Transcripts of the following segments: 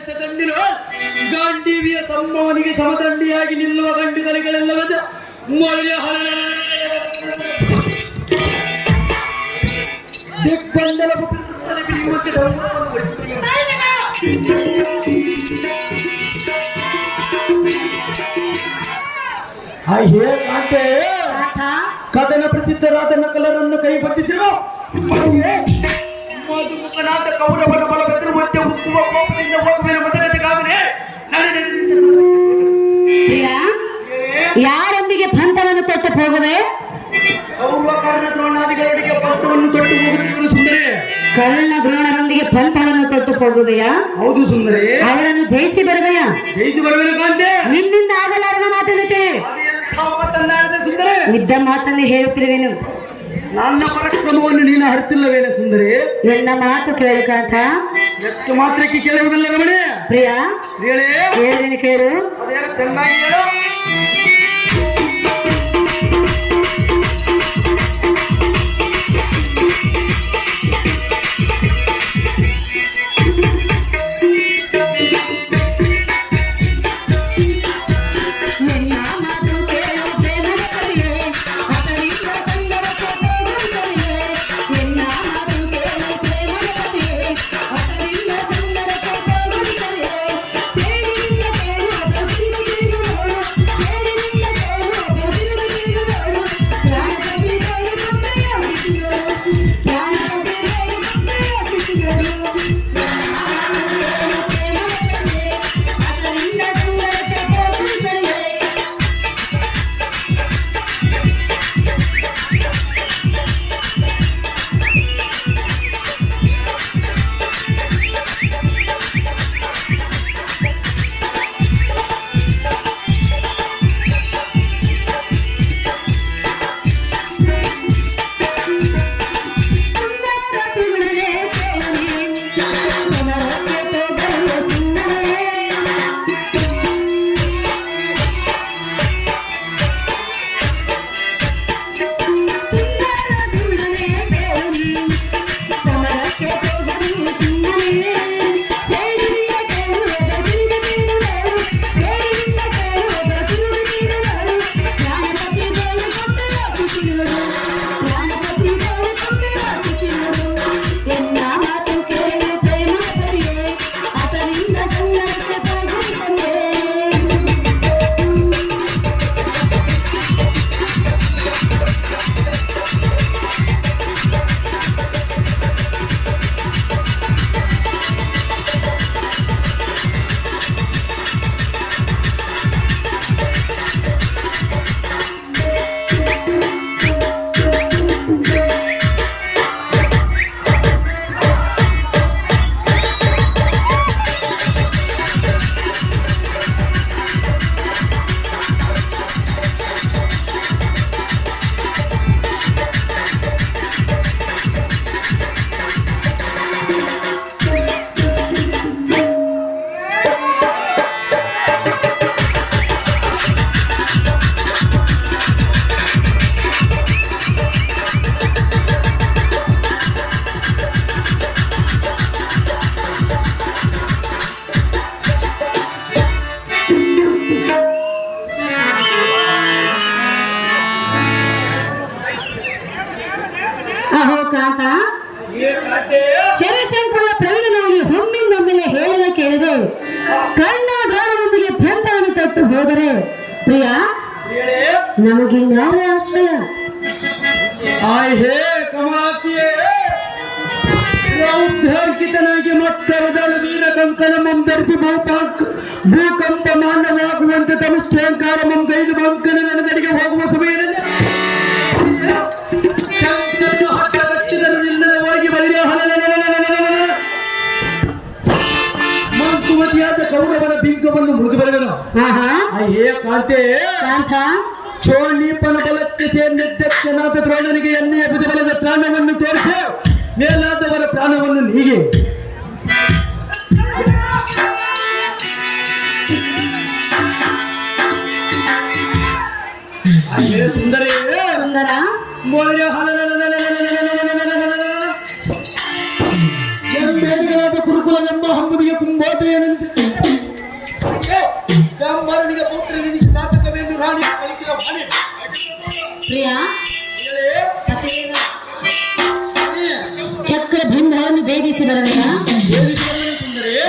ದೇಶದಂಡಿನ ಗಾಂಡೀವಿಯ ಸಂಭವನಿಗೆ ಸಮದಂಡಿಯಾಗಿ ನಿಲ್ಲುವ ಗಂಡುಗಲಿಗಳೆಲ್ಲವದು ಮೊಳೆಯ ದಿಗ್ಬಂಧನ ಹೇ ಕಾಂತೆ ಕದನ ಪ್ರಸಿದ್ಧರಾದ ನಕಲರನ್ನು ಕೈ ಬಂಧಿಸಿರುವ ಮಧುಮುಖನಾದ ಕೌರವನ ಬಲವೆದುರು ಮತ್ತೆ ಉಕ್ಕುವ ಕೋಪದಿಂದ ಹೋಗುವ ಮತಗಜಗಾಮನೆ ಯಾರೊಂದಿಗೆ ಪಂಥವನ್ನು ತೊಟ್ಟು ಹೋಗುವೆ? ಕೌರವ ಕರ್ಣ ದ್ರೋಣಾದಿಗಳೊಂದಿಗೆ ಪಂಥವನ್ನು ತೊಟ್ಟು ಹೋಗುತ್ತಿರುವುದು ಸುಂದರಿ. ಕರ್ಣ ದ್ರೋಣರೊಂದಿಗೆ ಪಂಥವನ್ನು ತೊಟ್ಟು ಹೋಗುವೆಯಾ? ಹೌದು ಸುಂದರಿ. ಅವರನ್ನು ಜಯಿಸಿ ಬರುವೆಯಾ? ಜಯಿಸಿ ಬರುವೆನು ಕಾಂತೆ. ನಿನ್ನಿಂದ ಆಗಲಾರದ ಮಾತನ್ನತೆ ಇದ್ದ ಮಾತನ್ನು ಹೇಳುತ್ತಿರುವೆನು. ನನ್ನ ಪರಾಕ್ರಮವನ್ನು ನೀನು ಹರಿತಿಲ್ಲವೇನ ಸುಂದರಿ? ನನ್ನ ಮಾತು ಕೇಳಕಾಂತ. ಎಷ್ಟು ಮಾತ್ರಕ್ಕೆ ಕೇಳುವುದಿಲ್ಲ ರಮಣೆ. ಪ್ರಿಯ ಹೇಳೇನು ಕೇಳು. ಅದೇನು ಚೆನ್ನಾಗಿ ಹೇಳು. ಶರಶಂಕರ ಪ್ರವೀಣನಾಗಿ ಒಮ್ಮಿಂದೊಮ್ಮೆಲೆ ಹೇಳಲು ಕೇಳಿದೆ. ಕರ್ಣ ದ್ರೋಣರೊಂದಿಗೆ ಪಂಥವನ್ನು ತೊಟ್ಟು ಹೋದರೆ ಪ್ರಿಯ ನಮಗಿನ್ಯಾರ ಆಶ್ರಯ? ಹೇ ಕಮಲಾಕ್ಷಿಯೇ, ರೌದ್ರಾಂಕಿತನಾಗಿ ಮತ್ತರದಳು ವೀರ ಕಂಕಣಮಂ ಧರಿಸಿ ಭೂಕಂಪ ಮಾನವಾಗುವಂತೆ ತಮಿಷ್ಠಂಕಾರ ಮಂಗೈದು ಮಂಕನ ನನದಡಿಗೆ ಹೋಗುವ ಸಮಯದಲ್ಲಿ ಮಂಕುಮತಿಯಾದ ಕೌರವನ ಬಿಂಕವನ್ನು ಮುರಿದು ಬರುವೆನು. ಹೇ ಕಾಂತೆ, ಚೋಳೀಪನ ಬಲಕ್ಕೆ ಸೇರ್ನಿದ್ದಕ್ಷನಾದ ದ್ರೋಣನಿಗೆ ಎಣ್ಣೆಯ ಬಲದ ಪ್ರಾಣವನ್ನು ತೋರಿಸಿ ಮೇಲಾದವರ ಪ್ರಾಣವನ್ನು ನೀಗೆ. ಸುಂದರಿ ಸುಂದರ ಎಂಬೇಡಿಗಳಾದ ಕುರುಕುಲವೆಂಬ ಹಂಬುದಿಗೆ ಕುಂಬೋತೆಯನೆನಿಸಿ ಬರಲಿಲ್ಲ.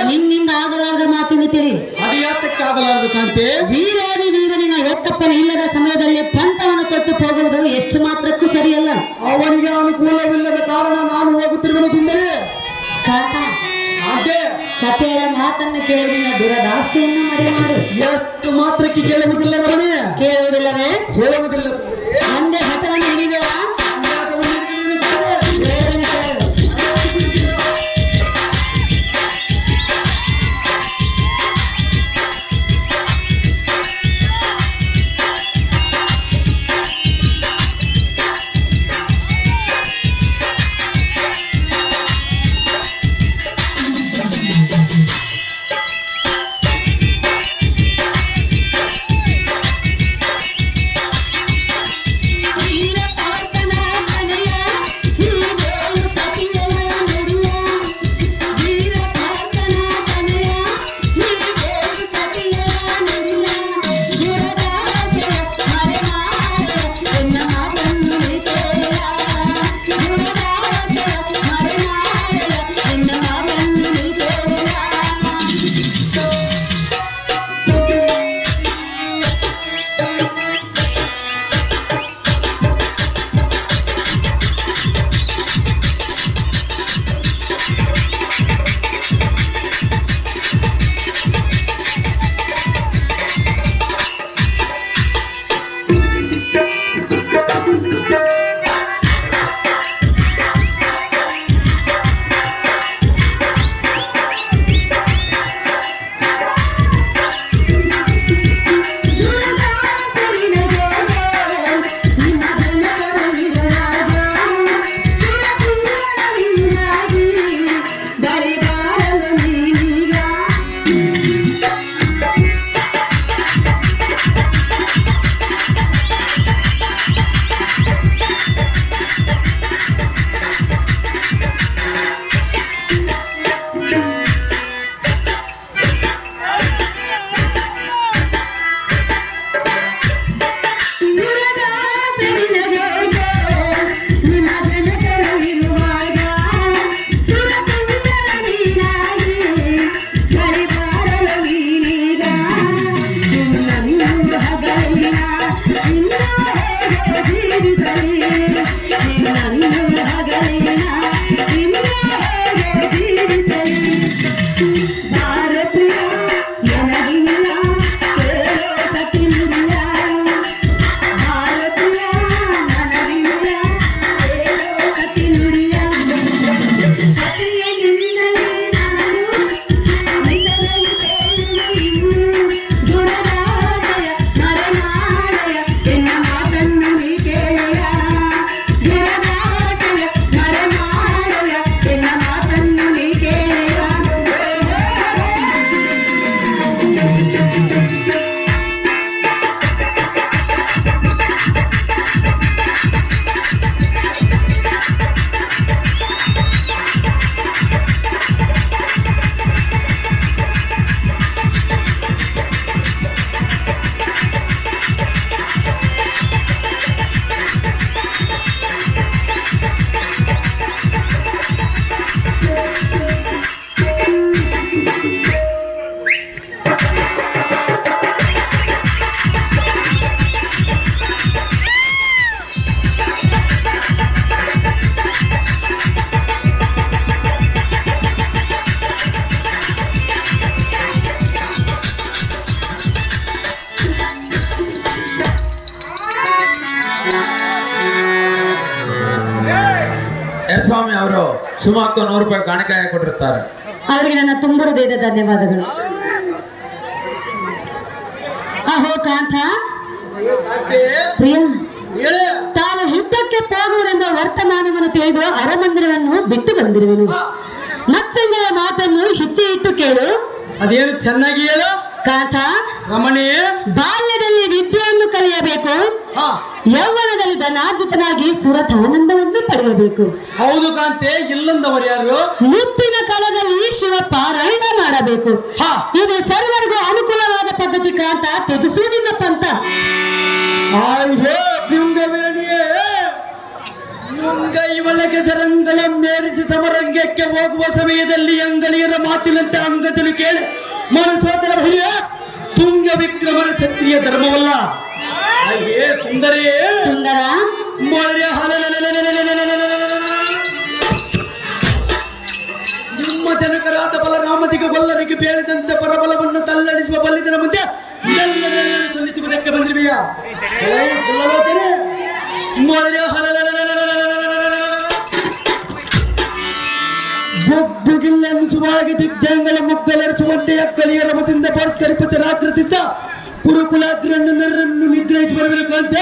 ನಿನ್ನಿಂದ ಆಗಲಾರದ ಮಾತಿನ ತಿಳಿ. ಅದು ಯಾತಕ್ಕೆ ಆಗಲಾರದು ಕಾಂತೆ? ವೀರಾದಿ ವೀರನಿನ ಎತ್ತಪ್ಪನ ಇಲ್ಲದ ಸಮಯದಲ್ಲಿ ಪಂಥವನ್ನು ತೊಟ್ಟು ಹೋಗುವುದು ಎಷ್ಟು ಮಾತ್ರಕ್ಕೂ ಸರಿಯಲ್ಲ. ಅವನಿಗೆ ಅನುಕೂಲವಿಲ್ಲದ ಕಾರಣ ನಾನು ಹೋಗುತ್ತಿರುವೆನು ಸುಂದರಿ. ಕಾಂತ, ಅದೇ ಸತ್ಯದ ಮಾತನ್ನು ಕೇಳುವುದಿಲ್ಲ, ದುರದಾಸೆಯನ್ನು ಮರೆ ಮಾಡು. ಎಷ್ಟು ಮಾತ್ರಕ್ಕೆ ಕೇಳುವುದಿಲ್ಲ ರಮಣಿ? ಕೇಳುವುದಿಲ್ಲವೇ? ಕೇಳುವುದಿಲ್ಲ ಸುಂದರಿ. ಒಂದೇ ಹಠವನ್ನು ಹಿಡಿದೆವ. ಸ್ವಾಮಿ ಅವರು ಸುಮಾರು 100 ರೂಪಾಯಿ ಕಾಣಿಕಾಯ ಕೊಟ್ಟಿರ್ತಾರೆ. ಅವರಿಗೆ ನನ್ನ ತುಂಬ ಹೃದಯದ ಧನ್ಯವಾದಗಳು. ಅಹೋ ಕಾಂತ, ಪ್ರಿಯ, ತಾವು ಯುದ್ಧಕ್ಕೆ ಹೋಗುವುದೆಂಬ ವರ್ತಮಾನವನ್ನು ತಿಳಿದು ಅರಮಂದಿರವನ್ನು ಬಿಟ್ಟು ಬಂದಿರುವೆನು. ಮತ್ಸಂಗರ ಮಾತನ್ನು ಹೆಚ್ಚೆ ಇಟ್ಟು ಕೇಳು. ಅದೇನು ಚೆನ್ನಾಗಿ ಹೇಳು ಕಾಂತ. ರಮಣಿ, ಬಾಲ್ಯದಲ್ಲಿ ವಿದ್ಯೆಯನ್ನು ಕಲಿಯಬೇಕು, ಯೌವನದಲ್ಲಿ ಧನಾರ್ಜಿತನಾಗಿ ಸುರತಾನಂದವನ್ನು ಪಡೆಯಬೇಕು. ಹೌದು ಕಾಂತೆ, ಇಲ್ಲಂದವರು ಯಾರು? ಮುಪ್ಪಿನ ಕಾಲದಲ್ಲಿ ಶಿವ ಪಾರಾಯಣ ಮಾಡಬೇಕು. ಇದು ಸರ್ವರಿಗೂ ಅನುಕೂಲವಾದ ಪದ್ಧತಿ ಕಾಂತ, ತ್ಯಜಿಸುವುದಿಲ್ಲ ಪಂಥ. ಮುಂಗೈ ಒಳಗೆ ಸರಂಗಳ ಮೇರಿಸಿ ಸಮರಂಗಕ್ಕೆ ಹೋಗುವ ಸಮಯದಲ್ಲಿ ಅಂಗಲಿಯರ ಮಾತಿನಂತೆ ಅಂಗದಲು ಕೇಳಿ ಮನಸೋದರ ಭಯ ತುಂಗ ವಿಕ್ರಮರ ಕ್ಷತ್ರಿಯ ಧರ್ಮವಲ್ಲ. ಅಯ್ಯೇ ಸುಂದರೇ ಸುಂದರ ಮೊಳರೆ ನಿಮ್ಮ ಜನಕರಾದ ಬಲರಾಮನಿಗೆ ಗೊಲ್ಲರಿಗೆ ಬೇಡದಂತೆ ಪರಬಲವನ್ನು ತಲ್ಲಡಿಸುವ ಬಲ್ಲಿದನ ಮುಂದೆ ಸಲ್ಲಿಸುವುದಕ್ಕೆ ಬಂದಿರುವೆಯ ಮೊಳರೆ ಬೊಗ್ಗಿಲ್ಲ ಎನ್ನಿಸುವಾಗ ದಿಗ್ಜಯಗಳ ಮುಗ್ಗಲರಿಸುವಂತೆ ಅಕ್ಕಲಿಯರ ಮತಿಯಿಂದ ಪರ್ಕರಿಪಚರಾಕೃತಿದ್ದ ಕುರುಕುಲಾಗ್ರನ್ನು ನರನ್ನು ನಿಗ್ರಹಿಸಿ ಬರಬೇಕು ಅಂತ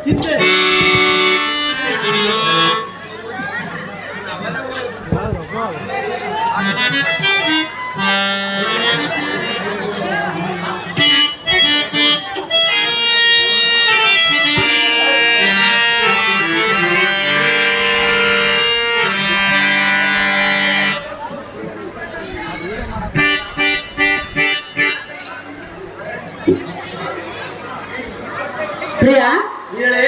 ಚಿಂತೆ ಪ್ರಿಯ ಹೇಳಿ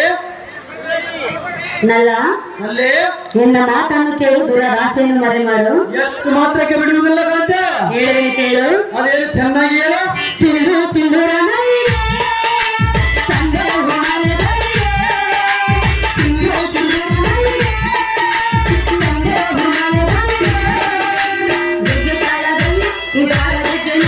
ನಲ್ಲ ಅಲ್ಲೇ ನಿನ್ನ ಮಾತನ್ನು ಕೇಳು ದೂರ ಆಸೆಯನ್ನು ಮರೆ ಮಾಡು. ಎಷ್ಟು ಮಾತ್ರಕ್ಕೆ ಬಿಡುವುದಿಲ್ಲ ಕಾಂತೆ ಹೇಳುವೆ ಕೇಳು. ಅದೇನು ಚೆನ್ನಾಗಿ ಹೇಳು. ಸಿಂಧು ಸಿಂಧೂರನ